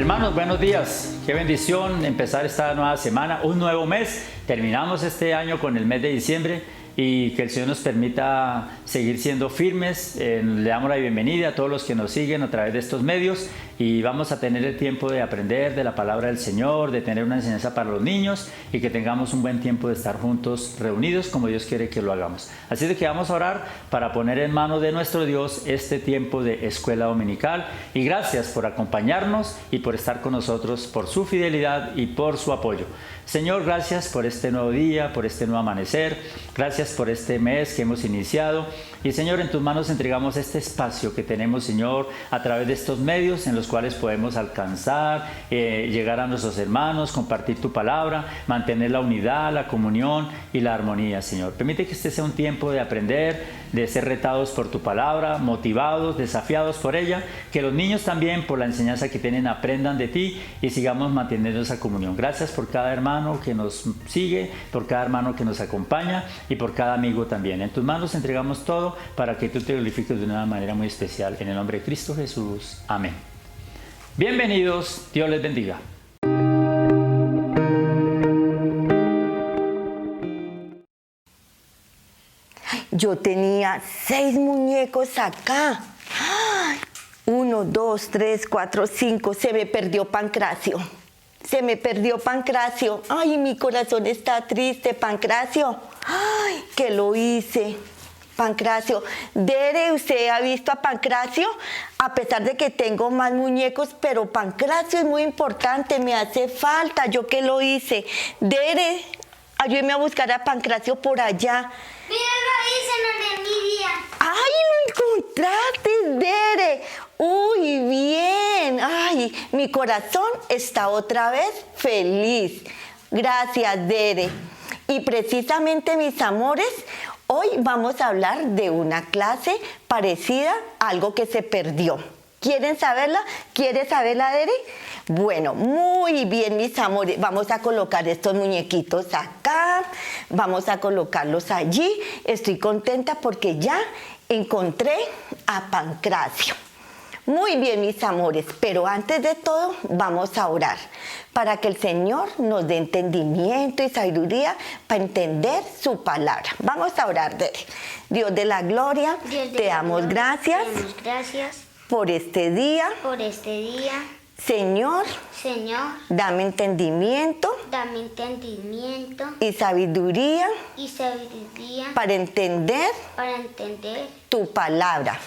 Hermanos, buenos días. Qué bendición empezar esta nueva semana, un nuevo mes. Terminamos este año con el mes de diciembre y que el Señor nos permita seguir siendo firmes. Le damos la bienvenida a todos los que nos siguen a través de estos medios y vamos a tener el tiempo de aprender de la palabra del Señor, de tener una enseñanza para los niños y que tengamos un buen tiempo de estar juntos, reunidos como Dios quiere que lo hagamos. Así de que vamos a orar para poner en manos de nuestro Dios este tiempo de escuela dominical y gracias por acompañarnos y por estar con nosotros, por su fidelidad y por su apoyo. Señor, gracias por este nuevo día, por este nuevo amanecer, gracias por este mes que hemos iniciado y Señor, en tus manos entregamos este espacio que tenemos, Señor, a través de estos medios en los cuales podemos alcanzar, llegar a nuestros hermanos, compartir tu palabra, mantener la unidad, la comunión y la armonía, Señor. Permite que este sea un tiempo de aprender, de ser retados por tu palabra, motivados, desafiados por ella, que los niños también por la enseñanza que tienen aprendan de ti y sigamos manteniendo esa comunión. Gracias por cada hermano que nos sigue, por cada hermano que nos acompaña y por cada amigo también. En tus manos entregamos todo para que tú te glorifiques de una manera muy especial. En el nombre de Cristo Jesús. Amén. Bienvenidos. Dios les bendiga. Yo tenía 6 muñecos acá. 1, 2, 3, 4, 5. Se me perdió Pancracio. Se me perdió Pancracio. Ay, mi corazón está triste, Pancracio. Ay, que lo hice. Pancracio. Dere, ¿usted ha visto a Pancracio? A pesar de que tengo más muñecos, pero Pancracio es muy importante, me hace falta. ¿Yo qué lo hice? Dere, ayúdeme a buscar a Pancracio por allá. Mira, lo hice, no Nidia. ¡Ay, lo encontraste, Dere! ¡Uy, bien! ¡Ay, mi corazón está otra vez feliz! Gracias, Dere. Y precisamente, mis amores, hoy vamos a hablar de una clase parecida a algo que se perdió. ¿Quieren saberla? ¿Quieres saberla, Dere? Bueno, muy bien, mis amores. Vamos a colocar estos muñequitos acá. Vamos a colocarlos allí. Estoy contenta porque ya encontré a Pancracio. Muy bien, mis amores, pero antes de todo vamos a orar para que el Señor nos dé entendimiento y sabiduría para entender su palabra. Vamos a orar, Dere. Dios de la gloria, te damos gracias por este día. Señor, dame entendimiento y sabiduría para entender tu palabra.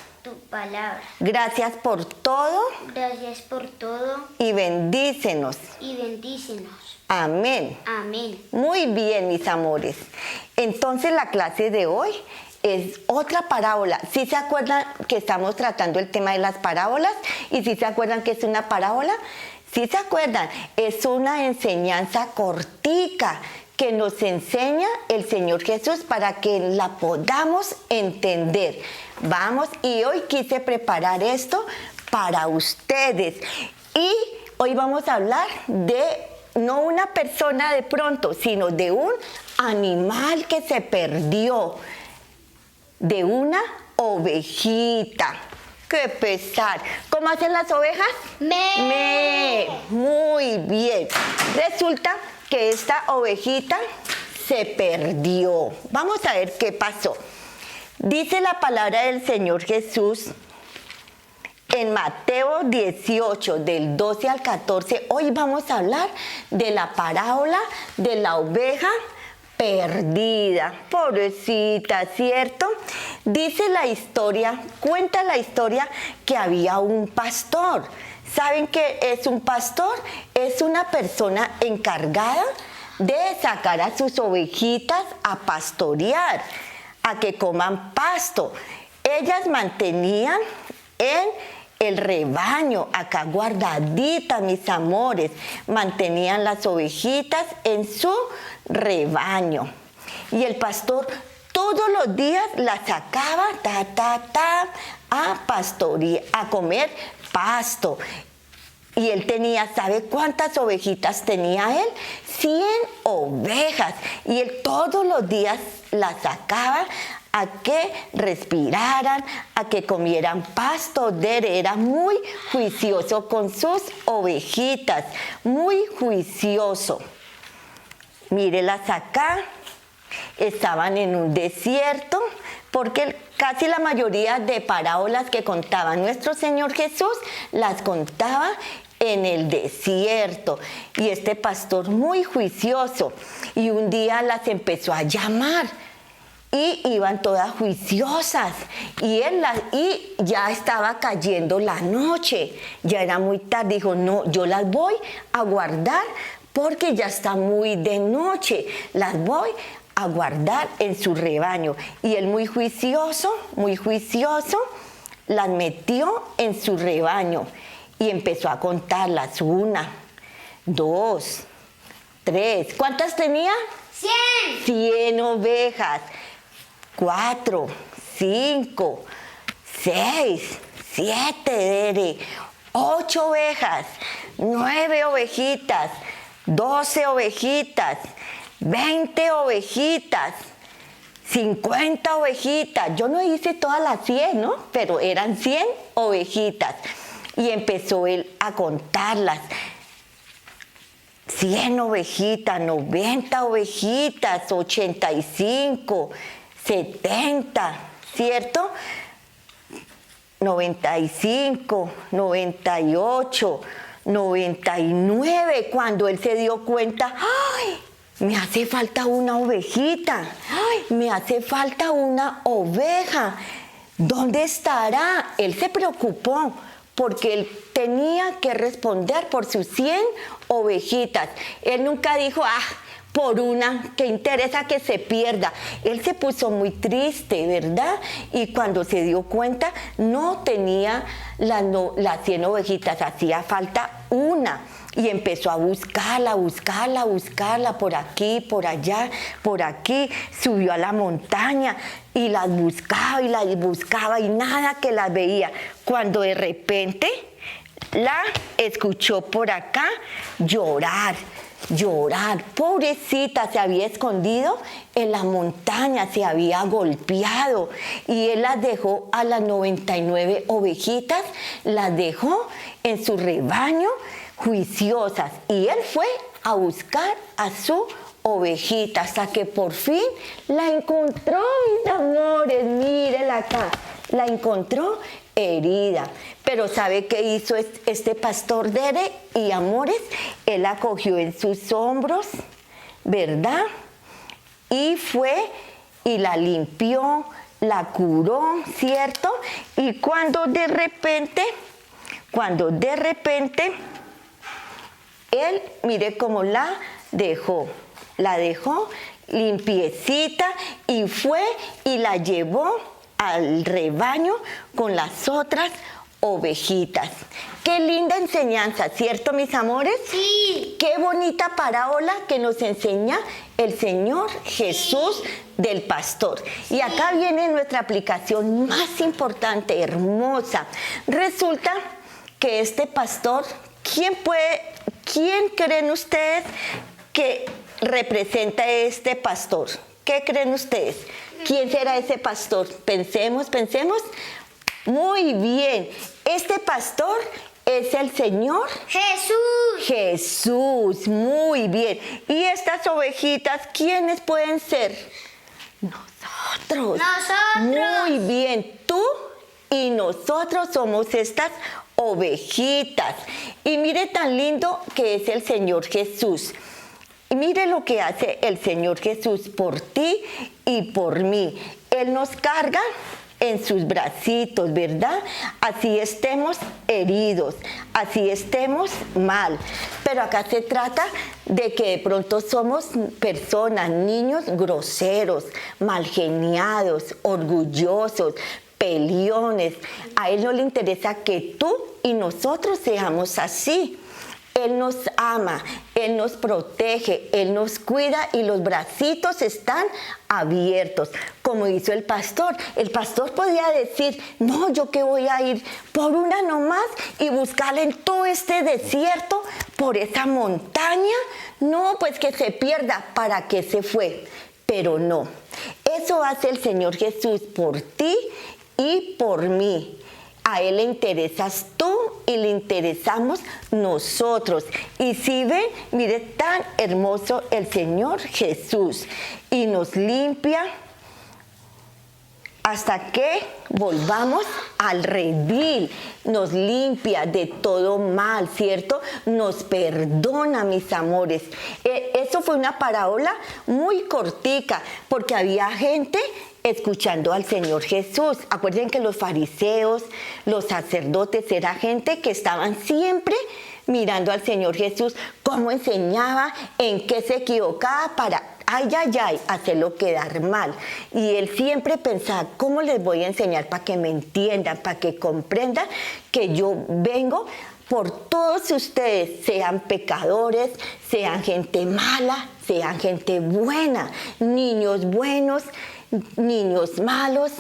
Gracias por todo y bendícenos. Amén. Muy bien, mis amores. Entonces la clase de hoy es otra parábola. ¿Sí se acuerdan que estamos tratando el tema de las parábolas? ¿Y si se acuerdan que es una parábola? ¿Sí se acuerdan? Es una enseñanza cortica que nos enseña el Señor Jesús para que la podamos entender. Vamos, y hoy quise preparar esto para ustedes. Y hoy vamos a hablar de no una persona de pronto, sino de un animal que se perdió, de una ovejita. ¡Qué pesar! ¿Cómo hacen las ovejas? ¡Me! Muy bien. Resulta que esta ovejita se perdió. Vamos a ver qué pasó. Dice la palabra del Señor Jesús en Mateo 18, del 12 al 14. Hoy vamos a hablar de la parábola de la oveja perdida. Pobrecita, ¿cierto? Dice la historia, cuenta la historia que había un pastor. ¿Saben qué es un pastor? Es una persona encargada de sacar a sus ovejitas a pastorear, a que coman pasto. Ellas mantenían en el rebaño, acá guardaditas, mis amores, mantenían las ovejitas en su rebaño. Y el pastor todos los días las sacaba a pastorear, a comer pasto. Y él tenía, ¿sabe cuántas ovejitas tenía él? 100 ovejas. Y él todos los días las sacaba a que respiraran, a que comieran pasto. Dere era muy juicioso con sus ovejitas, muy juicioso. Mírelas acá, estaban en un desierto, porque casi la mayoría de parábolas que contaba nuestro Señor Jesús las contaba en el desierto. Y este pastor muy juicioso, y un día las empezó a llamar y iban todas juiciosas, y ya estaba cayendo la noche, ya era muy tarde. Dijo: no, yo las voy a guardar porque ya está muy de noche, las voy a guardar en su rebaño. Y él muy juicioso, las metió en su rebaño y empezó a contarlas: 1, 2, 3. ¿Cuántas tenía? 100. 100 ovejas. 4, 5, 6, 7, Dere. 8 ovejas, 9 ovejitas, 12 ovejitas, 20 ovejitas, 50 ovejitas. Yo no hice todas las 100, ¿no? Pero eran 100 ovejitas. Y empezó él a contarlas: 100 ovejitas, 90 ovejitas, 85, 70, ¿cierto? 95, 98, 99. Cuando él se dio cuenta: ¡ay! Me hace falta una ovejita. ¡Ay! Me hace falta una oveja. ¿Dónde estará? Él se preocupó porque él tenía que responder por sus 100 ovejitas. Él nunca dijo: por una, que interesa que se pierda. Él se puso muy triste, ¿verdad? Y cuando se dio cuenta, no tenía las 100 ovejitas, hacía falta una. Y empezó a buscarla por aquí, por allá, por aquí. Subió a la montaña y las buscaba y nada que las veía. Cuando de repente la escuchó por acá llorar. Pobrecita, se había escondido en la montaña, se había golpeado, y él las dejó a las 99 ovejitas, las dejó en su rebaño juiciosas, y él fue a buscar a su ovejita hasta que por fin la encontró, mis amores. Mírela acá, la encontró herida. Pero ¿sabe qué hizo este pastor, Dere y amores? Él la cogió en sus hombros, ¿verdad? Y fue y la limpió, la curó, ¿cierto? Y cuando de repente, él, mire cómo la dejó limpiecita, y fue y la llevó al rebaño con las otras ovejitas. Qué linda enseñanza, ¿cierto, mis amores? Sí. Qué bonita parábola que nos enseña el Señor Jesús del pastor. Y acá viene nuestra aplicación más importante, hermosa. Resulta que este pastor, ¿quién creen ustedes que representa a este pastor? ¿Qué creen ustedes? ¿Quién será ese pastor? Pensemos. Muy bien. Este pastor es el Señor Jesús. Muy bien. ¿Y estas ovejitas quiénes pueden ser? Nosotros. Muy bien. Tú y nosotros somos estas ovejitas. Y mire tan lindo que es el Señor Jesús. Y mire lo que hace el Señor Jesús por ti y por mí. Él nos carga en sus bracitos, ¿verdad? Así estemos heridos, así estemos mal. Pero acá se trata de que de pronto somos personas, niños groseros, malgeniados, orgullosos, peleones. A Él no le interesa que tú y nosotros seamos así. Él nos ama, Él nos protege, Él nos cuida, y los bracitos están abiertos, como hizo el pastor. El pastor podía decir: no, yo que voy a ir por una nomás y buscarla en todo este desierto, por esa montaña. No, pues que se pierda. ¿Para qué se fue? Pero no. Eso hace el Señor Jesús por ti y por mí. A Él le interesas tú y le interesamos nosotros. Y si ven, mire tan hermoso el Señor Jesús. Y nos limpia hasta que volvamos al redil. Nos limpia de todo mal, ¿cierto? Nos perdona, mis amores. Eso fue una parábola muy cortica, porque había gente escuchando al Señor Jesús. Acuérdense que los fariseos, los sacerdotes, era gente que estaban siempre mirando al Señor Jesús, cómo enseñaba, en qué se equivocaba para, hacerlo quedar mal. Y él siempre pensaba, ¿cómo les voy a enseñar para que me entiendan, para que comprendan que yo vengo por todos ustedes, sean pecadores, sean gente mala, sean gente buena, niños buenos, niños malos?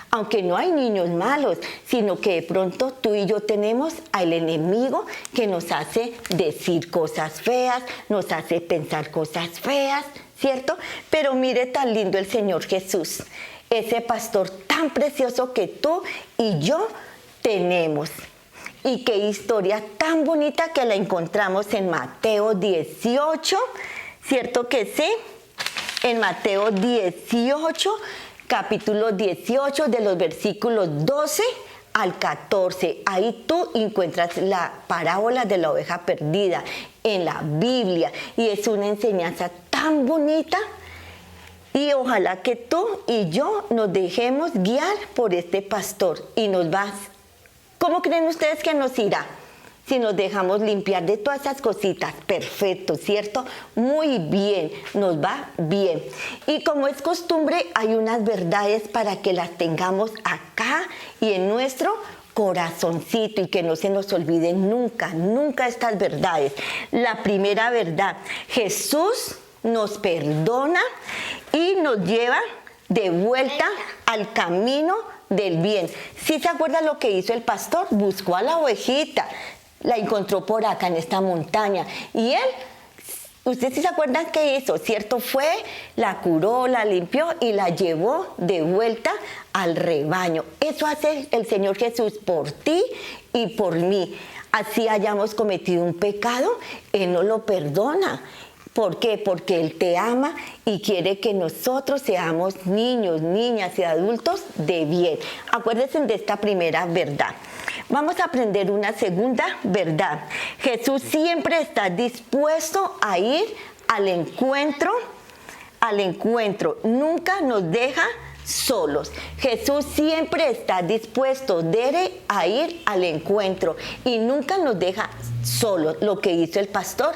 Aunque no hay niños malos, sino que de pronto tú y yo tenemos al enemigo que nos hace decir cosas feas, nos hace pensar cosas feas, ¿cierto? Pero mire tan lindo el Señor Jesús, ese pastor tan precioso que tú y yo tenemos. Y qué historia tan bonita que la encontramos en Mateo 18, ¿cierto que sí? En Mateo 18, capítulo 18, de los versículos 12 al 14. Ahí tú encuentras la parábola de la oveja perdida en la Biblia. Y es una enseñanza tan bonita. Y ojalá que tú y yo nos dejemos guiar por este pastor. Y nos vas. ¿Cómo creen ustedes que nos irá? Si nos dejamos limpiar de todas esas cositas, perfecto, ¿cierto? Muy bien, nos va bien. Y como es costumbre, hay unas verdades para que las tengamos acá y en nuestro corazoncito y que no se nos olviden nunca, nunca estas verdades. La primera verdad, Jesús nos perdona y nos lleva de vuelta al camino del bien. ¿Sí se acuerdan lo que hizo el pastor? Buscó a la ovejita, la encontró por acá en esta montaña y él, ustedes sí se acuerdan qué hizo, ¿cierto? Fue, la curó, la limpió y la llevó de vuelta al rebaño. Eso hace el Señor Jesús por ti y por mí. Así hayamos cometido un pecado, Él nos lo perdona. ¿Por qué? Porque Él te ama y quiere que nosotros seamos niños, niñas y adultos de bien. Acuérdense de esta primera verdad. Vamos a aprender una segunda verdad. Jesús siempre está dispuesto a ir al encuentro. Nunca nos deja solos. Jesús siempre está dispuesto a ir al encuentro y nunca nos deja solos. Lo que hizo el pastor,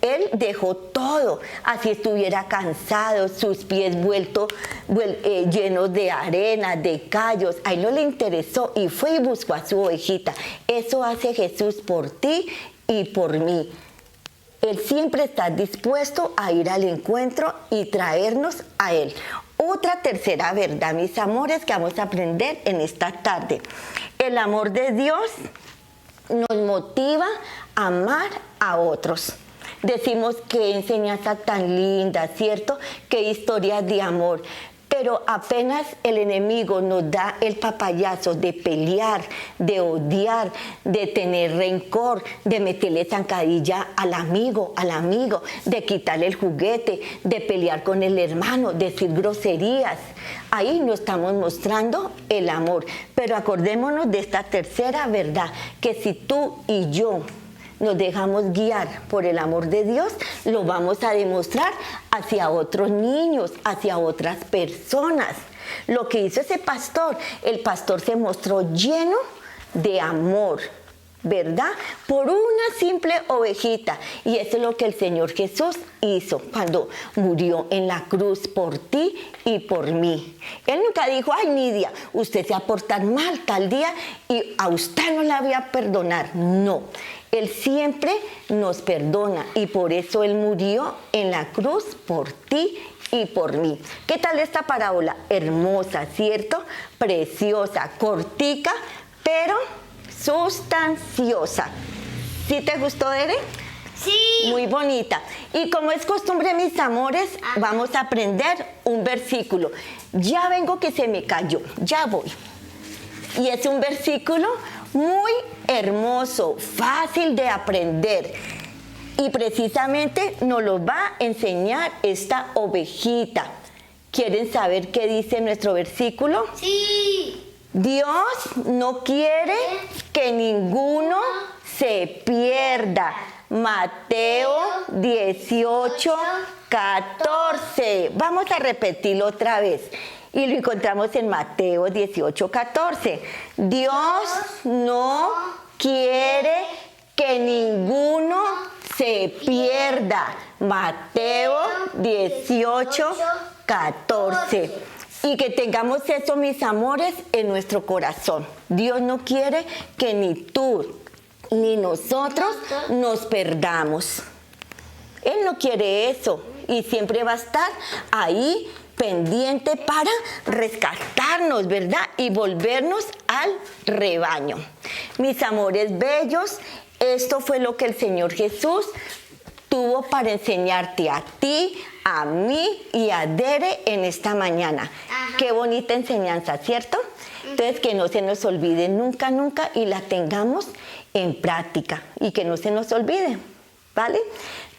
él dejó todo, así estuviera cansado, sus pies llenos de arena, de callos. A él no le interesó y fue y buscó a su ovejita. Eso hace Jesús por ti y por mí. Él siempre está dispuesto a ir al encuentro y traernos a Él. Otra tercera verdad, mis amores, que vamos a aprender en esta tarde. El amor de Dios nos motiva a amar a otros. Decimos qué enseñanza tan linda, ¿cierto? Qué historias de amor. Pero apenas el enemigo nos da el papayazo de pelear, de odiar, de tener rencor, de meterle zancadilla al amigo, de quitarle el juguete, de pelear con el hermano, decir groserías. Ahí no estamos mostrando el amor. Pero acordémonos de esta tercera verdad, que si tú y yo nos dejamos guiar por el amor de Dios, lo vamos a demostrar hacia otros niños, hacia otras personas. Lo que hizo ese pastor, el pastor se mostró lleno de amor, ¿verdad? Por una simple ovejita. Y eso es lo que el Señor Jesús hizo cuando murió en la cruz por ti y por mí. Él nunca dijo, ay, Nidia, usted se va a portar mal tal día y a usted no la voy a perdonar. No. Él siempre nos perdona y por eso Él murió en la cruz por ti y por mí. ¿Qué tal esta parábola? Hermosa, ¿cierto? Preciosa, cortica, pero sustanciosa. ¿Sí te gustó, Ere? Sí. Muy bonita. Y como es costumbre, mis amores, vamos a aprender un versículo. Ya vengo que se me cayó, ya voy. Y es un versículo muy hermoso, fácil de aprender. Y precisamente nos lo va a enseñar esta ovejita. ¿Quieren saber qué dice nuestro versículo? Sí. Dios no quiere que ninguno se pierda. Mateo 18, 14. Vamos a repetirlo otra vez. Y lo encontramos en Mateo 18, 14. Dios no quiere que ninguno se pierda. Mateo 18, 14. Y que tengamos eso, mis amores, en nuestro corazón. Dios no quiere que ni tú ni nosotros nos perdamos. Él no quiere eso y siempre va a estar ahí pendiente para rescatarnos, ¿verdad? Y volvernos al rebaño. Mis amores bellos, esto fue lo que el Señor Jesús tuvo para enseñarte a ti, a mí y a Dere en esta mañana. Ajá. Qué bonita enseñanza, ¿cierto? Entonces, que no se nos olvide nunca, nunca, y la tengamos en práctica y que no se nos olvide, ¿vale?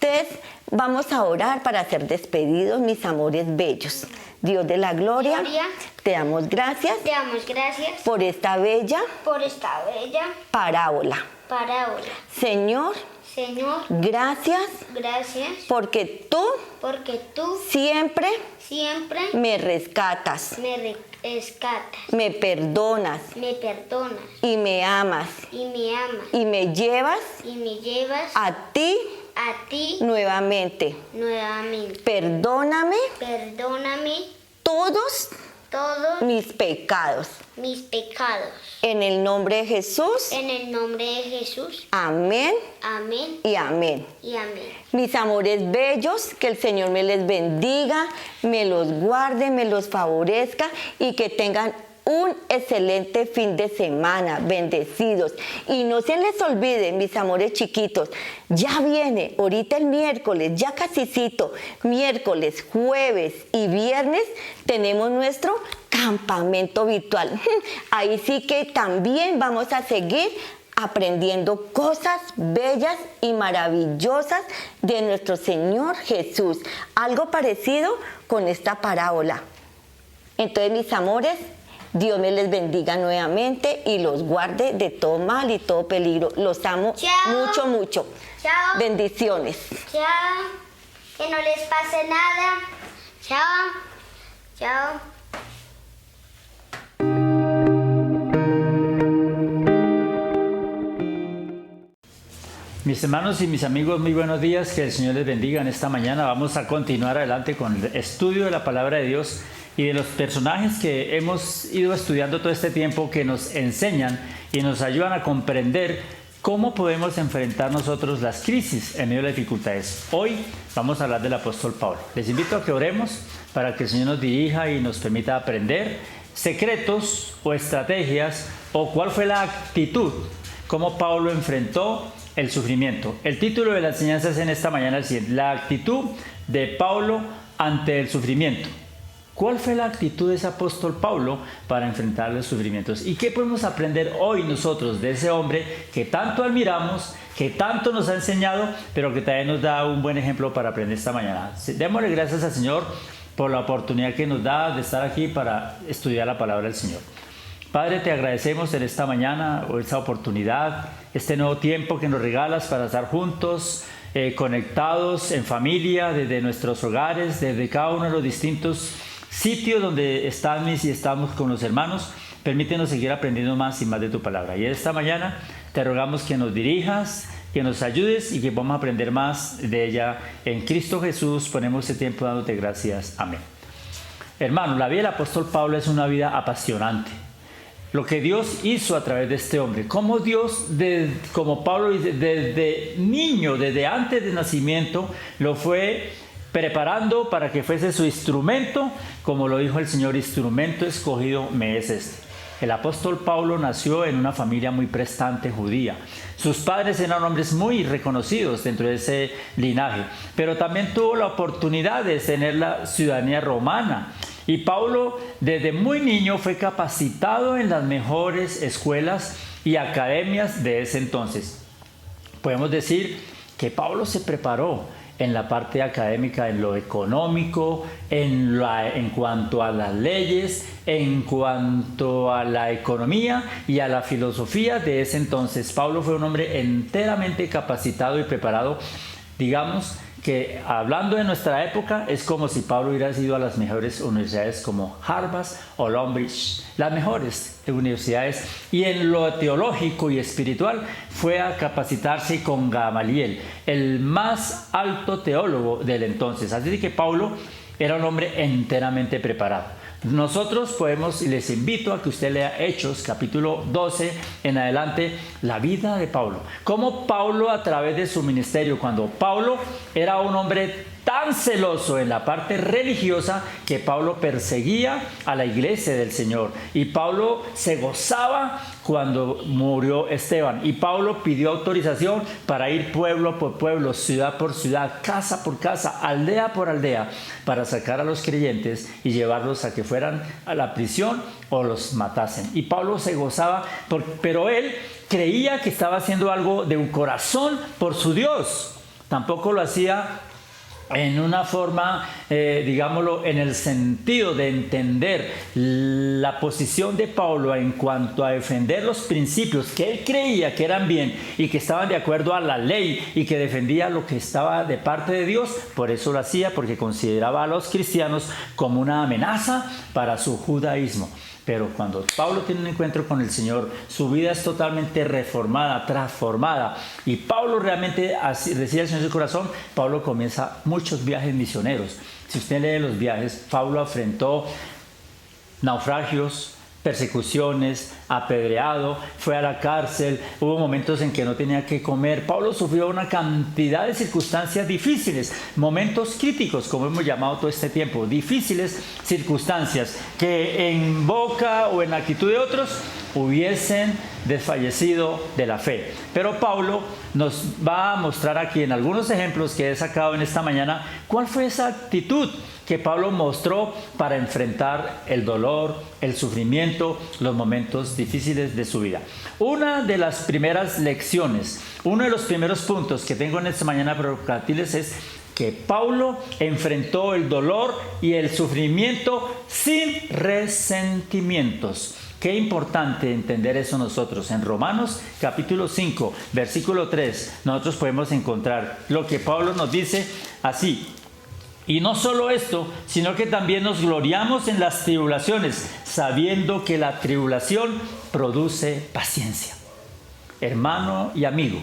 Entonces, vamos a orar para ser despedidos, mis amores bellos. Dios de la gloria, te damos gracias Te damos gracias por esta bella por esta bella parábola. parábola. Señor, Señor, gracias gracias porque tú porque tú siempre siempre me rescatas, me rescatas, me perdonas me perdonas y me amas y me amas y me llevas y me llevas a ti a ti nuevamente. nuevamente. Perdóname Perdóname todos todos mis pecados. mis pecados. En el nombre de Jesús, En el nombre de Jesús. amén Amén y amén. y amén. Mis amores bellos, que el Señor me les bendiga, me los guarde, me los favorezca y que tengan un excelente fin de semana, bendecidos. Y no se les olvide, mis amores chiquitos, ya viene, ahorita el miércoles, ya casicito, miércoles, jueves y viernes, tenemos nuestro campamento virtual. Ahí sí que también vamos a seguir aprendiendo cosas bellas y maravillosas de nuestro Señor Jesús. Algo parecido con esta parábola. Entonces, mis amores, Dios me les bendiga nuevamente y los guarde de todo mal y todo peligro. Los amo Chao. mucho, mucho. Chao. Bendiciones. Chao. Que no les pase nada. Chao. Chao. Mis hermanos y mis amigos, muy buenos días, que el Señor les bendiga en esta mañana. Vamos a continuar adelante con el estudio de la palabra de Dios y de los personajes que hemos ido estudiando todo este tiempo, que nos enseñan y nos ayudan a comprender cómo podemos enfrentar nosotros las crisis en medio de las dificultades. Hoy vamos a hablar del apóstol Pablo. Les invito a que oremos para que el Señor nos dirija y nos permita aprender secretos o estrategias o cuál fue la actitud, cómo Pablo enfrentó el sufrimiento. El título de la enseñanza es en esta mañana el siguiente: la actitud de Pablo ante el sufrimiento. ¿Cuál fue la actitud de ese apóstol Pablo para enfrentar los sufrimientos? ¿Y qué podemos aprender hoy nosotros de ese hombre que tanto admiramos, que tanto nos ha enseñado, pero que también nos da un buen ejemplo para aprender esta mañana? Démosle gracias al Señor por la oportunidad que nos da de estar aquí para estudiar la palabra del Señor. Padre, te agradecemos en esta mañana o esta oportunidad, este nuevo tiempo que nos regalas para estar juntos, conectados en familia, desde nuestros hogares, desde cada uno de los distintos sitios donde estamos y estamos con los hermanos. Permítenos seguir aprendiendo más y más de tu palabra. Y esta mañana te rogamos que nos dirijas, que nos ayudes y que vamos a aprender más de ella. En Cristo Jesús ponemos este tiempo dándote gracias. Amén. Hermanos, la vida del apóstol Pablo es una vida apasionante. Lo que Dios hizo a través de este hombre, cómo Dios, como Pablo dice, desde niño, desde antes de nacimiento, lo fue preparando para que fuese su instrumento, como lo dijo el Señor: instrumento escogido me es este. El apóstol Pablo nació en una familia muy prestante judía. Sus padres eran hombres muy reconocidos dentro de ese linaje, pero también tuvo la oportunidad de tener la ciudadanía romana. Y Pablo desde muy niño fue capacitado en las mejores escuelas y academias de ese entonces. Podemos decir que Pablo se preparó en la parte académica, en lo económico, en cuanto a las leyes, en cuanto a la economía y a la filosofía de ese entonces. Pablo fue un hombre enteramente capacitado y preparado. Digamos que hablando de nuestra época, es como si Pablo hubiera ido a las mejores universidades como Harvard o Cambridge, las mejores universidades, y en lo teológico y espiritual fue a capacitarse con Gamaliel, el más alto teólogo del entonces. Así que Pablo era un hombre enteramente preparado. Nosotros podemos, y les invito a que usted lea Hechos, capítulo 12 en adelante, la vida de Pablo. Cómo Pablo, a través de su ministerio, cuando Pablo era un hombre tan celoso en la parte religiosa, que Pablo perseguía a la iglesia del Señor. Y Pablo se gozaba cuando murió Esteban. Y Pablo pidió autorización para ir pueblo por pueblo, ciudad por ciudad, casa por casa, aldea por aldea, para sacar a los creyentes y llevarlos a que fueran a la prisión o los matasen. Y Pablo se gozaba, pero él creía que estaba haciendo algo de un corazón por su Dios. Tampoco lo hacía en una forma, digámoslo, en el sentido de entender la posición de Pablo en cuanto a defender los principios que él creía que eran bien y que estaban de acuerdo a la ley y que defendía lo que estaba de parte de Dios. Por eso lo hacía, porque consideraba a los cristianos como una amenaza para su judaísmo. Pero cuando Pablo tiene un encuentro con el Señor, su vida es totalmente reformada, transformada. Y Pablo realmente recibe al Señor en su corazón. Pablo comienza muchos viajes misioneros. Si usted lee los viajes, Pablo enfrentó naufragios, persecuciones, apedreado, fue a la cárcel, hubo momentos en que no tenía que comer. Pablo sufrió una cantidad de circunstancias difíciles, momentos críticos, como hemos llamado todo este tiempo, difíciles circunstancias que en boca o en la actitud de otros hubiesen desfallecido de la fe. Pero Pablo nos va a mostrar aquí en algunos ejemplos que he sacado en esta mañana cuál fue esa actitud que Pablo mostró para enfrentar el dolor, el sufrimiento, los momentos difíciles de su vida. Una de las primeras lecciones, uno de los primeros puntos que tengo en esta mañana para compartirles es que Pablo enfrentó el dolor y el sufrimiento sin resentimientos. Qué importante entender eso nosotros. En Romanos capítulo 5, versículo 3, nosotros podemos encontrar lo que Pablo nos dice así. Y no solo esto, sino que también nos gloriamos en las tribulaciones, sabiendo que la tribulación produce paciencia. Hermano y amigo,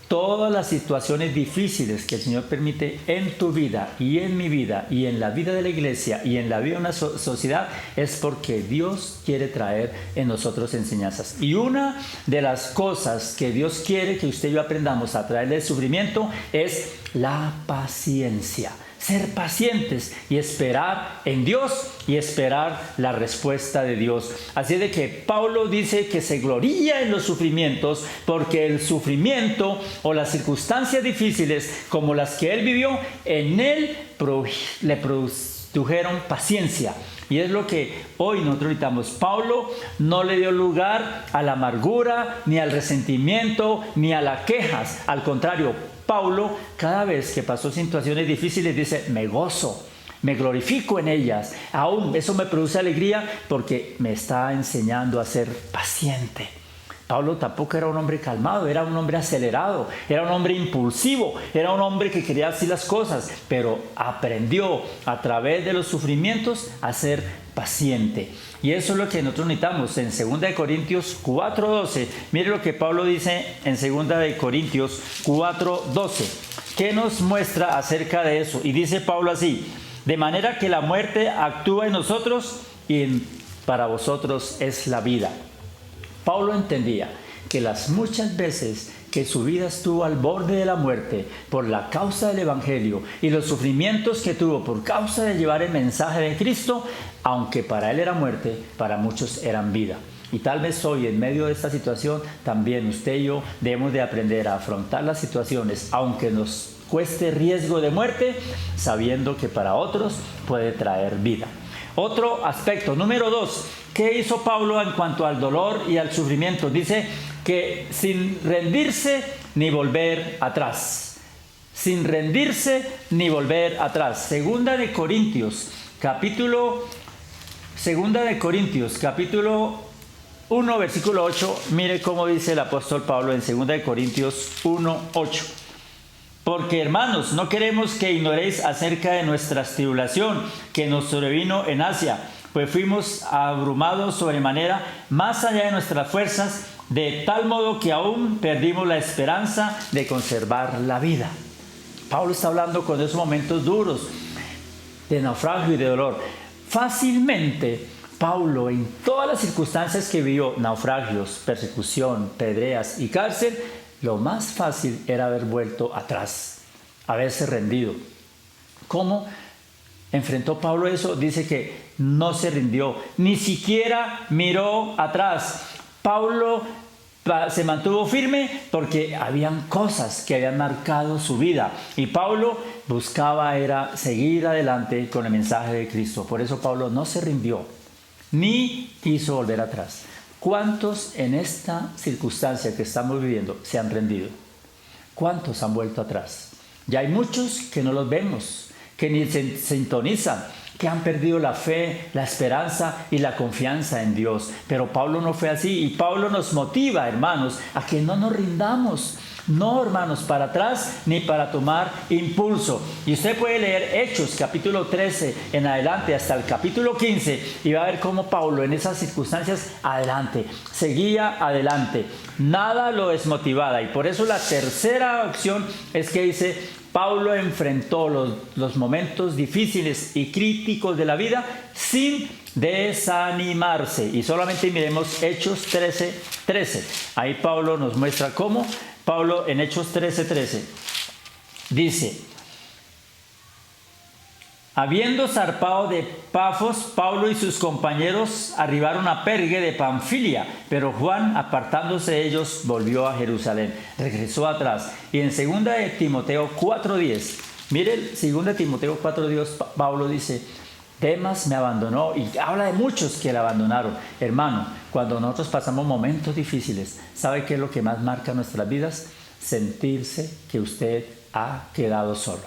todas las situaciones difíciles que el Señor permite en tu vida y en mi vida y en la vida de la iglesia y en la vida de una sociedad es porque Dios quiere traer en nosotros enseñanzas. Y una de las cosas que Dios quiere que usted y yo aprendamos a través del sufrimiento es la paciencia. Ser pacientes y esperar en Dios y esperar la respuesta de Dios. Así de que Pablo dice que se gloría en los sufrimientos porque el sufrimiento o las circunstancias difíciles como las que él vivió, en él le produjeron paciencia. Y es lo que hoy nosotros necesitamos. Pablo no le dio lugar a la amargura, ni al resentimiento, ni a las quejas. Al contrario, Pablo, cada vez que pasó situaciones difíciles, dice, me gozo, me glorifico en ellas. Aún eso me produce alegría porque me está enseñando a ser paciente. Pablo tampoco era un hombre calmado, era un hombre acelerado, era un hombre impulsivo, era un hombre que quería hacer las cosas, pero aprendió a través de los sufrimientos a ser paciente. Y eso es lo que nosotros necesitamos en 2 Corintios 4:12. Mire lo que Pablo dice en 2 Corintios 4:12. ¿Qué nos muestra acerca de eso? Y dice Pablo así: de manera que la muerte actúa en nosotros y para vosotros es la vida. Pablo entendía que las muchas veces que su vida estuvo al borde de la muerte por la causa del Evangelio y los sufrimientos que tuvo por causa de llevar el mensaje de Cristo, aunque para él era muerte, para muchos eran vida. Y tal vez hoy, en medio de esta situación, también usted y yo debemos de aprender a afrontar las situaciones, aunque nos cueste riesgo de muerte, sabiendo que para otros puede traer vida. Otro aspecto, número 2, ¿qué hizo Pablo en cuanto al dolor y al sufrimiento? Dice que sin rendirse ni volver atrás. Sin rendirse ni volver atrás. Segunda de Corintios, capítulo 1, versículo 8. Mire cómo dice el apóstol Pablo en 2 de Corintios 1, 8. Porque, hermanos, no queremos que ignoréis acerca de nuestra tribulación que nos sobrevino en Asia, pues fuimos abrumados sobremanera, más allá de nuestras fuerzas, de tal modo que aún perdimos la esperanza de conservar la vida. Pablo está hablando con esos momentos duros de naufragio y de dolor. Fácilmente, Pablo, en todas las circunstancias que vivió, naufragios, persecución, pedreas y cárcel, lo más fácil era haber vuelto atrás, haberse rendido. ¿Cómo enfrentó Pablo eso? Dice que no se rindió, ni siquiera miró atrás. Pablo se mantuvo firme porque habían cosas que habían marcado su vida. Y Pablo buscaba era seguir adelante con el mensaje de Cristo. Por eso Pablo no se rindió, ni quiso volver atrás. ¿Cuántos en esta circunstancia que estamos viviendo se han rendido? ¿Cuántos han vuelto atrás? Ya hay muchos que no los vemos, que ni se sintonizan, que han perdido la fe, la esperanza y la confianza en Dios. Pero Pablo no fue así, y Pablo nos motiva, hermanos, a que no nos rindamos. No, hermanos, para atrás ni para tomar impulso. Y usted puede leer Hechos, capítulo 13 en adelante hasta el capítulo 15 y va a ver cómo Pablo en esas circunstancias seguía adelante. Nada lo desmotivaba. Y por eso la tercera opción es que dice: Pablo enfrentó los momentos difíciles y críticos de la vida sin desanimarse. Y solamente miremos Hechos 13:13. Ahí Pablo nos muestra cómo. Pablo en Hechos 13:13 dice: habiendo zarpado de Pafos, Pablo y sus compañeros arribaron a Perge de Panfilia, pero Juan, apartándose de ellos, volvió a Jerusalén, regresó atrás. Y en 2 de Timoteo 4:10, mire, 2 de Timoteo 4:10, Pablo dice: Demas me abandonó, y habla de muchos que le abandonaron. Hermano, cuando nosotros pasamos momentos difíciles, ¿sabe qué es lo que más marca nuestras vidas? Sentirse que usted ha quedado solo.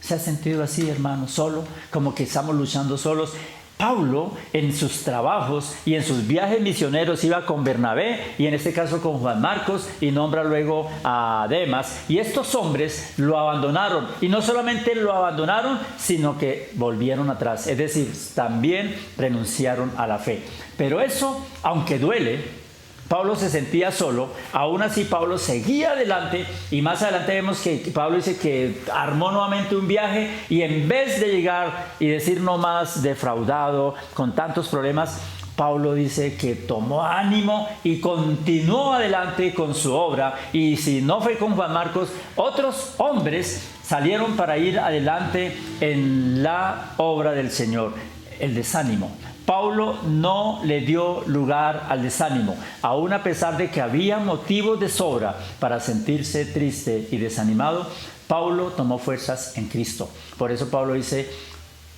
¿Se ha sentido así, hermano? Solo, como que estamos luchando solos. Pablo en sus trabajos y en sus viajes misioneros iba con Bernabé y en este caso con Juan Marcos, y nombra luego a Demas, y estos hombres lo abandonaron, y no solamente lo abandonaron, sino que volvieron atrás, es decir, también renunciaron a la fe. Pero eso, aunque duele, Pablo se sentía solo, aún así Pablo seguía adelante, y más adelante vemos que Pablo dice que armó nuevamente un viaje, y en vez de llegar y decir no más, defraudado, con tantos problemas, Pablo dice que tomó ánimo y continuó adelante con su obra. Y si no fue con Juan Marcos, otros hombres salieron para ir adelante en la obra del Señor. El desánimo. Pablo no le dio lugar al desánimo, aún a pesar de que había motivos de sobra para sentirse triste y desanimado. Pablo tomó fuerzas en Cristo. Por eso Pablo dice: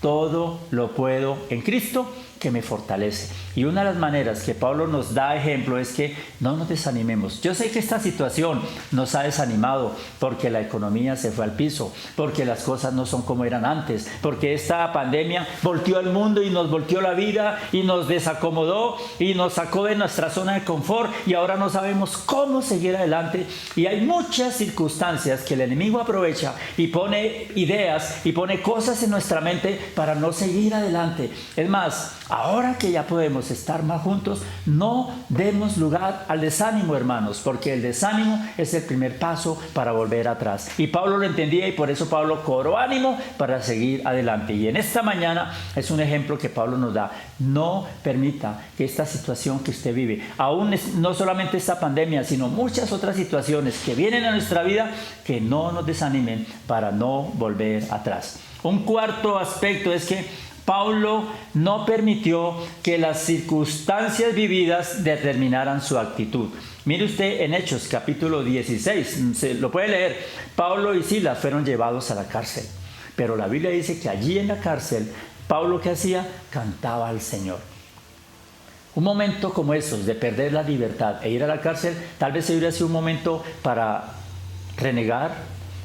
todo lo puedo en Cristo que me fortalece. Y una de las maneras que Pablo nos da ejemplo es que no nos desanimemos. Yo sé que esta situación nos ha desanimado porque la economía se fue al piso, porque las cosas no son como eran antes, porque esta pandemia volteó el mundo y nos volteó la vida y nos desacomodó y nos sacó de nuestra zona de confort, y ahora no sabemos cómo seguir adelante. Y hay muchas circunstancias que el enemigo aprovecha y pone ideas y pone cosas en nuestra mente para no seguir adelante. Es más, ahora que ya podemos estar más juntos, no demos lugar al desánimo, hermanos, porque el desánimo es el primer paso para volver atrás. Y Pablo lo entendía, y por eso Pablo cobró ánimo para seguir adelante. Y en esta mañana es un ejemplo que Pablo nos da. No permita que esta situación que usted vive, aún no solamente esta pandemia, sino muchas otras situaciones que vienen a nuestra vida, que no nos desanimen para no volver atrás. Un cuarto aspecto es que Pablo no permitió que las circunstancias vividas determinaran su actitud. Mire usted en Hechos capítulo 16, se lo puede leer. Pablo y Silas fueron llevados a la cárcel, pero la Biblia dice que allí en la cárcel, Pablo, ¿qué hacía? Cantaba al Señor. Un momento como esos de perder la libertad e ir a la cárcel, tal vez hubiera sido un momento para renegar,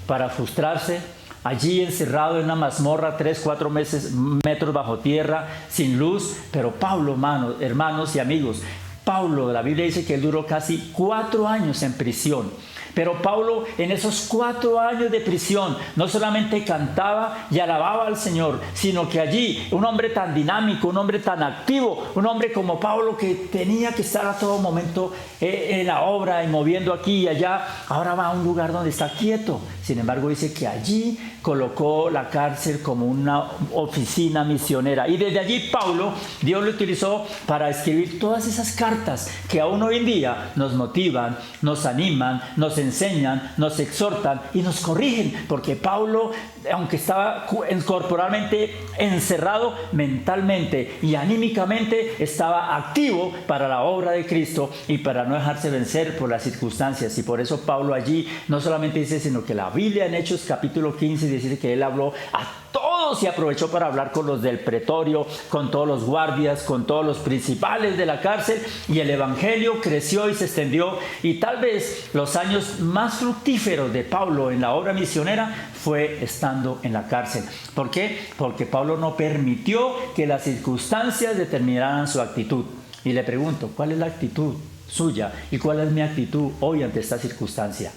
para frustrarse, allí encerrado en una mazmorra 3-4 metros bajo tierra, sin luz. Pero Pablo, hermanos y amigos, Pablo, la Biblia dice que él duró casi 4 años en prisión. Pero Pablo, en esos 4 años de prisión, no solamente cantaba y alababa al Señor, sino que allí, un hombre tan dinámico, un hombre tan activo, un hombre como Pablo que tenía que estar a todo momento en la obra y moviendo aquí y allá, ahora va a un lugar donde está quieto. Sin embargo, dice que allí colocó la cárcel como una oficina misionera. Y desde allí Pablo, Dios lo utilizó para escribir todas esas cartas que aún hoy en día nos motivan, nos animan, nos enseñan, nos exhortan y nos corrigen. Porque Pablo, aunque estaba corporalmente encerrado, mentalmente y anímicamente estaba activo para la obra de Cristo y para no dejarse vencer por las circunstancias. Y por eso Pablo allí no solamente dice, sino que la Biblia en Hechos capítulo 15 dice que él habló a todos y aprovechó para hablar con los del pretorio, con todos los guardias, con todos los principales de la cárcel, y el evangelio creció y se extendió. Y tal vez los años más fructíferos de Pablo en la obra misionera fue estando en la cárcel. ¿Por qué? Porque Pablo no permitió que las circunstancias determinaran su actitud. Y le pregunto, ¿cuál es la actitud suya y cuál es mi actitud hoy ante esta circunstancia?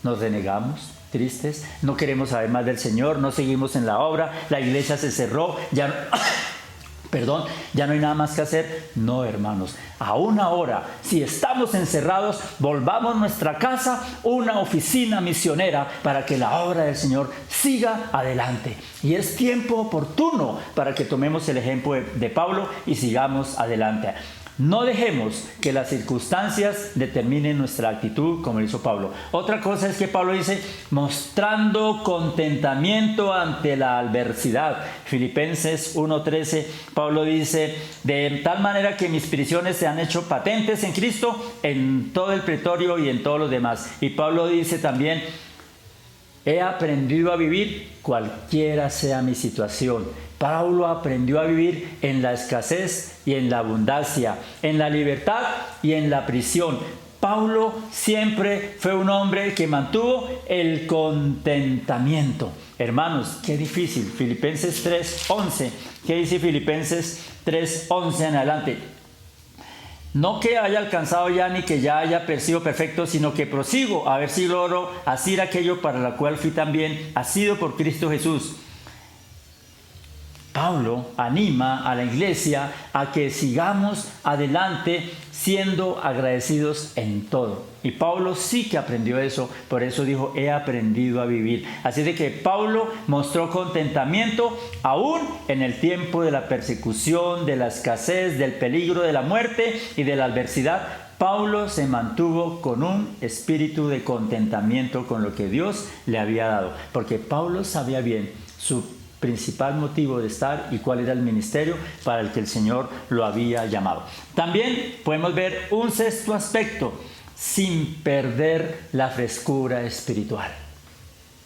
¿Nos renegamos? Tristes, no queremos saber más del Señor, no seguimos en la obra, la iglesia se cerró, ya no hay nada más que hacer. No, hermanos, aún ahora, si estamos encerrados, volvamos nuestra casa una oficina misionera para que la obra del Señor siga adelante. Y es tiempo oportuno para que tomemos el ejemplo de Pablo y sigamos adelante. No dejemos que las circunstancias determinen nuestra actitud como lo hizo Pablo. Otra cosa es que Pablo dice, mostrando contentamiento ante la adversidad. Filipenses 1:13, Pablo dice, de tal manera que mis prisiones se han hecho patentes en Cristo, en todo el pretorio y en todos los demás. Y Pablo dice también, he aprendido a vivir cualquiera sea mi situación. Pablo aprendió a vivir en la escasez y en la abundancia, en la libertad y en la prisión. Pablo siempre fue un hombre que mantuvo el contentamiento. Hermanos, qué difícil. Filipenses 3:11. ¿Qué dice Filipenses 3:11 en adelante? No que haya alcanzado ya ni que ya haya sido perfecto, sino que prosigo a ver si logro hacer aquello para lo cual fui también asido por Cristo Jesús. Pablo anima a la iglesia a que sigamos adelante siendo agradecidos en todo. Y Pablo sí que aprendió eso, por eso dijo, he aprendido a vivir. Así de que Pablo mostró contentamiento aún en el tiempo de la persecución, de la escasez, del peligro de la muerte y de la adversidad. Pablo se mantuvo con un espíritu de contentamiento con lo que Dios le había dado, porque Pablo sabía bien su principal motivo de estar y cuál era el ministerio para el que el Señor lo había llamado. También podemos ver un sexto aspecto, sin perder la frescura espiritual.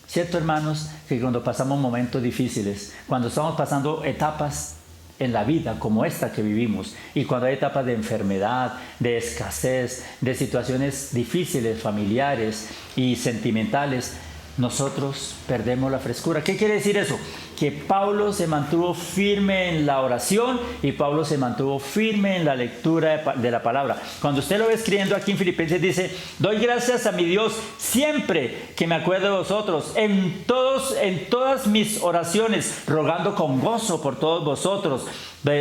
¿Cierto, hermanos? Que cuando pasamos momentos difíciles, cuando estamos pasando etapas en la vida como esta que vivimos, y cuando hay etapas de enfermedad, de escasez, de situaciones difíciles, familiares y sentimentales, nosotros perdemos la frescura. ¿Qué quiere decir eso? Que Pablo se mantuvo firme en la oración y Pablo se mantuvo firme en la lectura de la palabra. Cuando usted lo ve escribiendo aquí en Filipenses dice, doy gracias a mi Dios siempre que me acuerdo de vosotros, en todas mis oraciones, rogando con gozo por todos vosotros,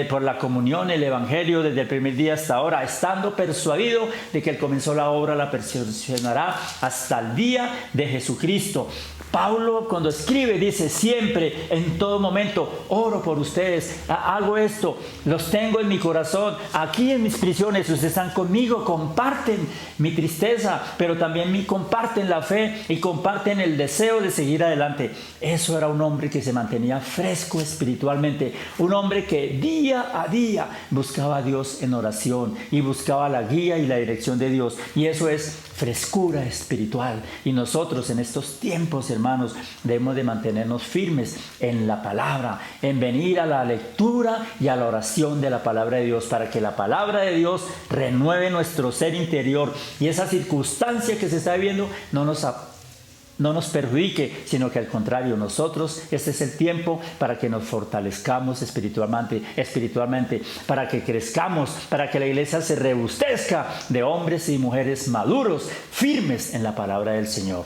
por la comunión, el evangelio desde el primer día hasta ahora, estando persuadido de que él comenzó la obra, la perfeccionará hasta el día de Jesucristo. Pablo cuando escribe dice siempre, en en todo momento oro por ustedes, hago esto, los tengo en mi corazón, aquí en mis prisiones, ustedes están conmigo, comparten mi tristeza, pero también comparten la fe y comparten el deseo de seguir adelante. Eso era un hombre que se mantenía fresco espiritualmente, un hombre que día a día buscaba a Dios en oración y buscaba la guía y la dirección de Dios, y eso es frescura espiritual. Y nosotros en estos tiempos, hermanos, debemos de mantenernos firmes en la palabra, en venir a la lectura y a la oración de la palabra de Dios, para que la palabra de Dios renueve nuestro ser interior y esa circunstancia que se está viviendo no nos perjudique, sino que al contrario, nosotros, este es el tiempo para que nos fortalezcamos espiritualmente, para que crezcamos, para que la iglesia se robustezca de hombres y mujeres maduros, firmes en la palabra del Señor.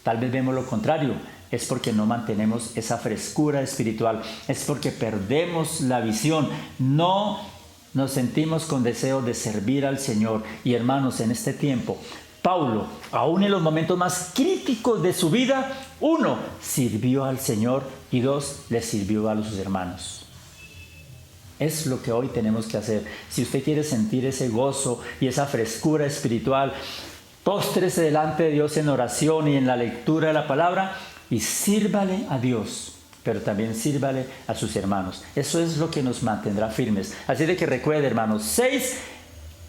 Tal vez vemos lo contrario, es porque no mantenemos esa frescura espiritual, es porque perdemos la visión, no nos sentimos con deseo de servir al Señor. Y hermanos, en este tiempo, Pablo, aún en los momentos más críticos de su vida, 1, sirvió al Señor y 2, le sirvió a sus hermanos. Es lo que hoy tenemos que hacer. Si usted quiere sentir ese gozo y esa frescura espiritual, póstrese delante de Dios en oración y en la lectura de la palabra y sírvale a Dios, pero también sírvale a sus hermanos. Eso es lo que nos mantendrá firmes. Así de que recuerde, hermanos, 6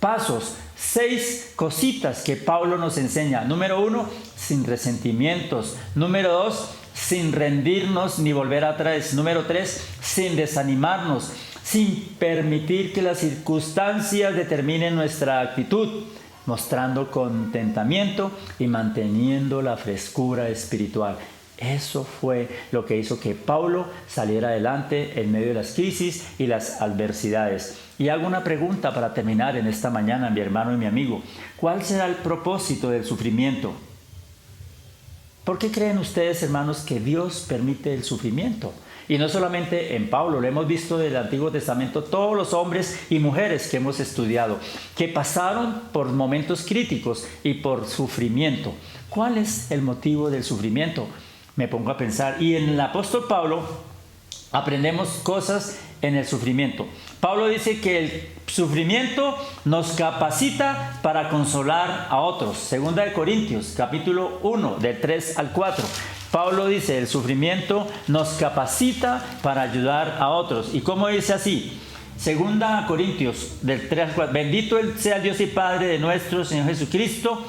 pasos, 6 cositas que Pablo nos enseña. Número 1, sin resentimientos. Número 2, sin rendirnos ni volver atrás. Número 3, sin desanimarnos, sin permitir que las circunstancias determinen nuestra actitud, mostrando contentamiento y manteniendo la frescura espiritual. Eso fue lo que hizo que Pablo saliera adelante en medio de las crisis y las adversidades. Y hago una pregunta para terminar en esta mañana, mi hermano y mi amigo. ¿Cuál será el propósito del sufrimiento? ¿Por qué creen ustedes, hermanos, que Dios permite el sufrimiento? Y no solamente en Pablo, lo hemos visto del Antiguo Testamento, todos los hombres y mujeres que hemos estudiado, que pasaron por momentos críticos y por sufrimiento. ¿Cuál es el motivo del sufrimiento? Me pongo a pensar, y en el apóstol Pablo aprendemos cosas en el sufrimiento. Pablo dice que el sufrimiento nos capacita para consolar a otros. Segunda de Corintios, capítulo 1, del 3 al 4. Pablo dice, el sufrimiento nos capacita para ayudar a otros. ¿Y cómo dice así? Segunda Corintios, del 3 al 4. Bendito sea el Dios y Padre de nuestro Señor Jesucristo,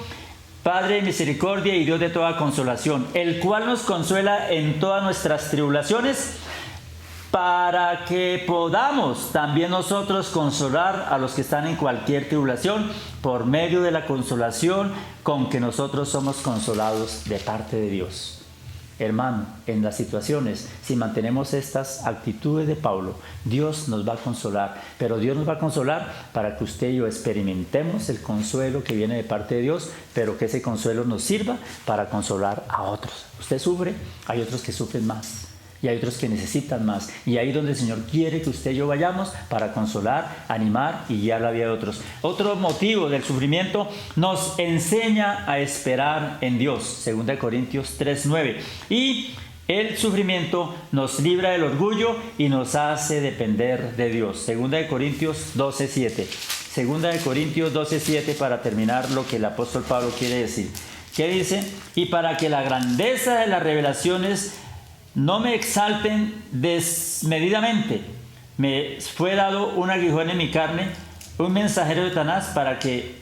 Padre de misericordia y Dios de toda consolación, el cual nos consuela en todas nuestras tribulaciones, para que podamos también nosotros consolar a los que están en cualquier tribulación, por medio de la consolación con que nosotros somos consolados de parte de Dios. Hermano, en las situaciones, si mantenemos estas actitudes de Pablo, Dios nos va a consolar, pero Dios nos va a consolar para que usted y yo experimentemos el consuelo que viene de parte de Dios, pero que ese consuelo nos sirva para consolar a otros. Usted sufre, hay otros que sufren más. Y hay otros que necesitan más. Y ahí donde el Señor quiere que usted y yo vayamos para consolar, animar y guiar la vida de otros. Otro motivo del sufrimiento, nos enseña a esperar en Dios. 2 Corintios 3:9. Y el sufrimiento nos libra del orgullo y nos hace depender de Dios. 2 Corintios 12:7. 2 Corintios 12:7 para terminar lo que el apóstol Pablo quiere decir. ¿Qué dice? Y para que la grandeza de las revelaciones no me exalten desmedidamente, me fue dado un aguijón en mi carne, un mensajero de Satanás para que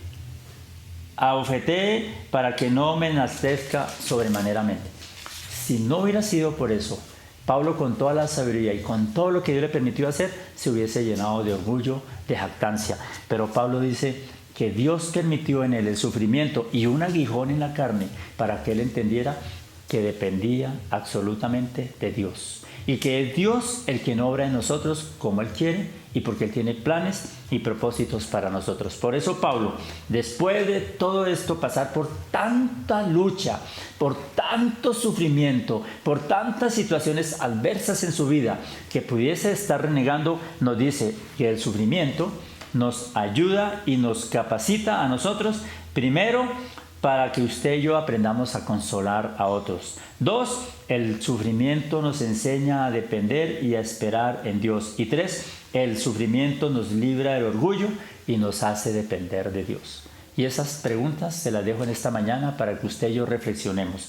abofetee, para que no me enaltezca sobremaneramente. Si no hubiera sido por eso, Pablo, con toda la sabiduría y con todo lo que Dios le permitió hacer, se hubiese llenado de orgullo, de jactancia. Pero Pablo dice que Dios permitió en él el sufrimiento y un aguijón en la carne para que él entendiera que dependía absolutamente de Dios y que es Dios el que obra en nosotros como Él quiere y porque Él tiene planes y propósitos para nosotros. Por eso Pablo, después de todo esto, pasar por tanta lucha, por tanto sufrimiento, por tantas situaciones adversas en su vida que pudiese estar renegando, nos dice que el sufrimiento nos ayuda y nos capacita a nosotros, primero, para que usted y yo aprendamos a consolar a otros. 2, el sufrimiento nos enseña a depender y a esperar en Dios. Y 3, el sufrimiento nos libra del orgullo y nos hace depender de Dios. Y esas preguntas se las dejo en esta mañana para que usted y yo reflexionemos.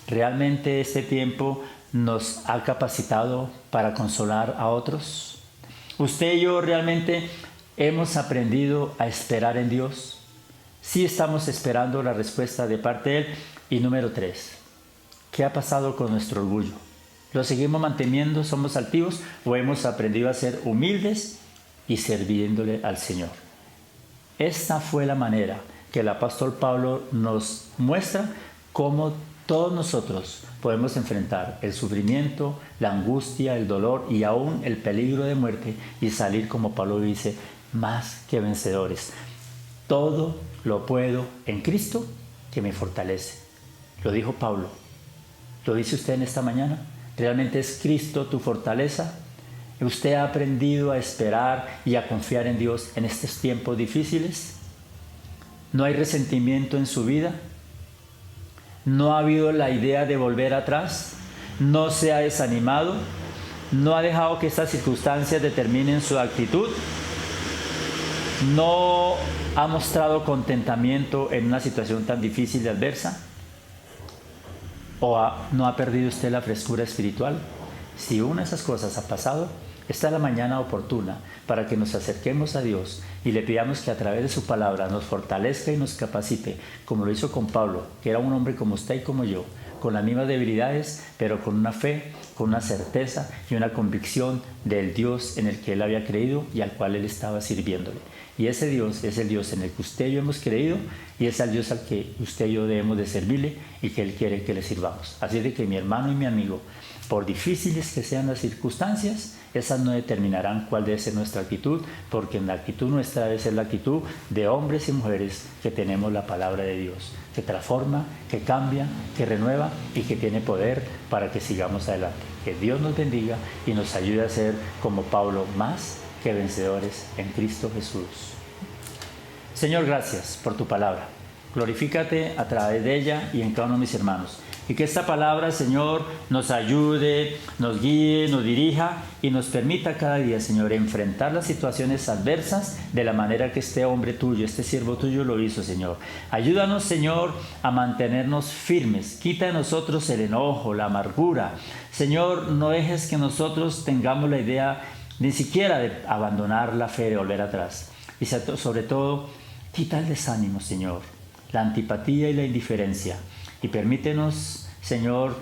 ¿Realmente este tiempo nos ha capacitado para consolar a otros? ¿Usted y yo realmente hemos aprendido a esperar en Dios? Sí estamos esperando la respuesta de parte de Él. Y número 3, ¿qué ha pasado con nuestro orgullo? ¿Lo seguimos manteniendo? ¿Somos altivos? ¿O hemos aprendido a ser humildes y sirviéndole al Señor? Esta fue la manera que el apóstol Pablo nos muestra cómo todos nosotros podemos enfrentar el sufrimiento, la angustia, el dolor y aún el peligro de muerte y salir, como Pablo dice, más que vencedores. Todo lo puedo en Cristo que me fortalece. Lo dijo Pablo. ¿Lo dice usted en esta mañana? ¿Realmente es Cristo tu fortaleza? ¿Usted ha aprendido a esperar y a confiar en Dios en estos tiempos difíciles? ¿No hay resentimiento en su vida? ¿No ha habido la idea de volver atrás? ¿No se ha desanimado? ¿No ha dejado que estas circunstancias determinen su actitud? ¿No ha mostrado contentamiento en una situación tan difícil y adversa? ¿O no ha perdido usted la frescura espiritual? Si una de esas cosas ha pasado, esta es la mañana oportuna para que nos acerquemos a Dios y le pidamos que a través de su palabra nos fortalezca y nos capacite, como lo hizo con Pablo, que era un hombre como usted y como yo, con las mismas debilidades, pero con una fe, con una certeza y una convicción del Dios en el que él había creído y al cual él estaba sirviéndole. Y ese Dios es el Dios en el que usted y yo hemos creído y es el Dios al que usted y yo debemos de servirle y que Él quiere que le sirvamos. Así de que mi hermano y mi amigo, por difíciles que sean las circunstancias, esas no determinarán cuál debe ser nuestra actitud, porque la actitud nuestra debe ser la actitud de hombres y mujeres que tenemos la palabra de Dios, que transforma, que cambia, que renueva y que tiene poder para que sigamos adelante. Que Dios nos bendiga y nos ayude a ser como Pablo, más que vencedores en Cristo Jesús. Señor, gracias por tu palabra. Glorifícate a través de ella y en cada uno de mis hermanos. Y que esta palabra, Señor, nos ayude, nos guíe, nos dirija y nos permita cada día, Señor, enfrentar las situaciones adversas de la manera que este hombre tuyo, este siervo tuyo lo hizo, Señor. Ayúdanos, Señor, a mantenernos firmes. Quita de nosotros el enojo, la amargura. Señor, no dejes que nosotros tengamos la idea ni siquiera de abandonar la fe, de volver atrás. Y sobre todo, quita el desánimo, Señor, la antipatía y la indiferencia. Y permítenos, Señor,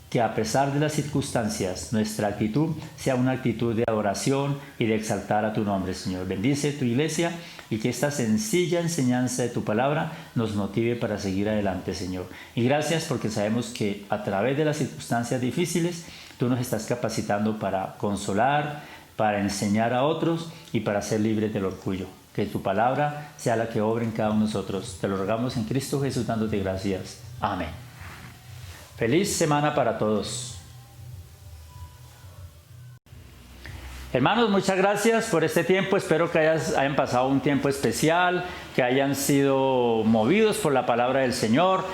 que a pesar de las circunstancias, nuestra actitud sea una actitud de adoración y de exaltar a tu nombre, Señor. Bendice tu iglesia y que esta sencilla enseñanza de tu palabra nos motive para seguir adelante, Señor. Y gracias porque sabemos que a través de las circunstancias difíciles, tú nos estás capacitando para consolar, para enseñar a otros y para ser libres del orgullo. Que tu palabra sea la que obre en cada uno de nosotros. Te lo rogamos en Cristo Jesús, dándote gracias. Amén. Feliz semana para todos. Hermanos, muchas gracias por este tiempo. Espero que hayan pasado un tiempo especial, que hayan sido movidos por la palabra del Señor.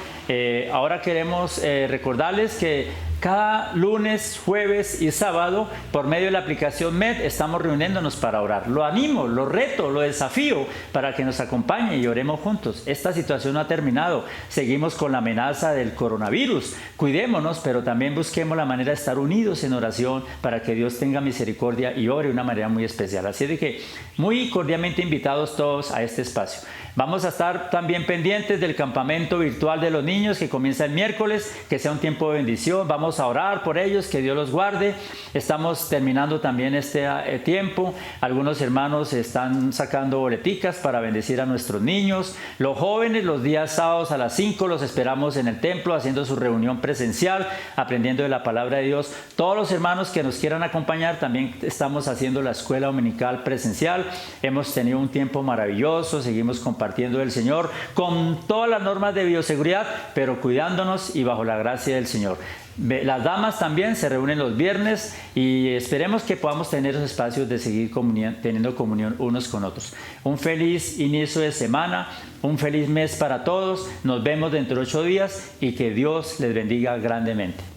Ahora queremos recordarles que cada lunes, jueves y sábado, por medio de la aplicación MED, estamos reuniéndonos para orar. Lo animo, lo reto, lo desafío para que nos acompañe y oremos juntos. Esta situación no ha terminado. Seguimos con la amenaza del coronavirus. Cuidémonos, pero también busquemos la manera de estar unidos en oración para que Dios tenga misericordia y ore de una manera muy especial. Así de que muy cordialmente invitados todos a este espacio. Vamos a estar también pendientes del campamento virtual de los niños que comienza el miércoles, que sea un tiempo de bendición. Vamos a orar por ellos, que Dios los guarde. Estamos terminando también este tiempo. Algunos hermanos están sacando boleticas para bendecir a nuestros niños. Los jóvenes, los días sábados a las 5 los esperamos en el templo haciendo su reunión presencial, aprendiendo de la palabra de Dios. Todos los hermanos que nos quieran acompañar, también estamos haciendo la escuela dominical presencial. Hemos tenido un tiempo maravilloso, seguimos compartiendo compartiendo del Señor con todas las normas de bioseguridad, pero cuidándonos y bajo la gracia del Señor. Las damas también se reúnen los viernes y esperemos que podamos tener esos espacios de seguir teniendo comunión unos con otros. Un feliz inicio de semana, un feliz mes para todos. Nos vemos dentro de 8 días y que Dios les bendiga grandemente.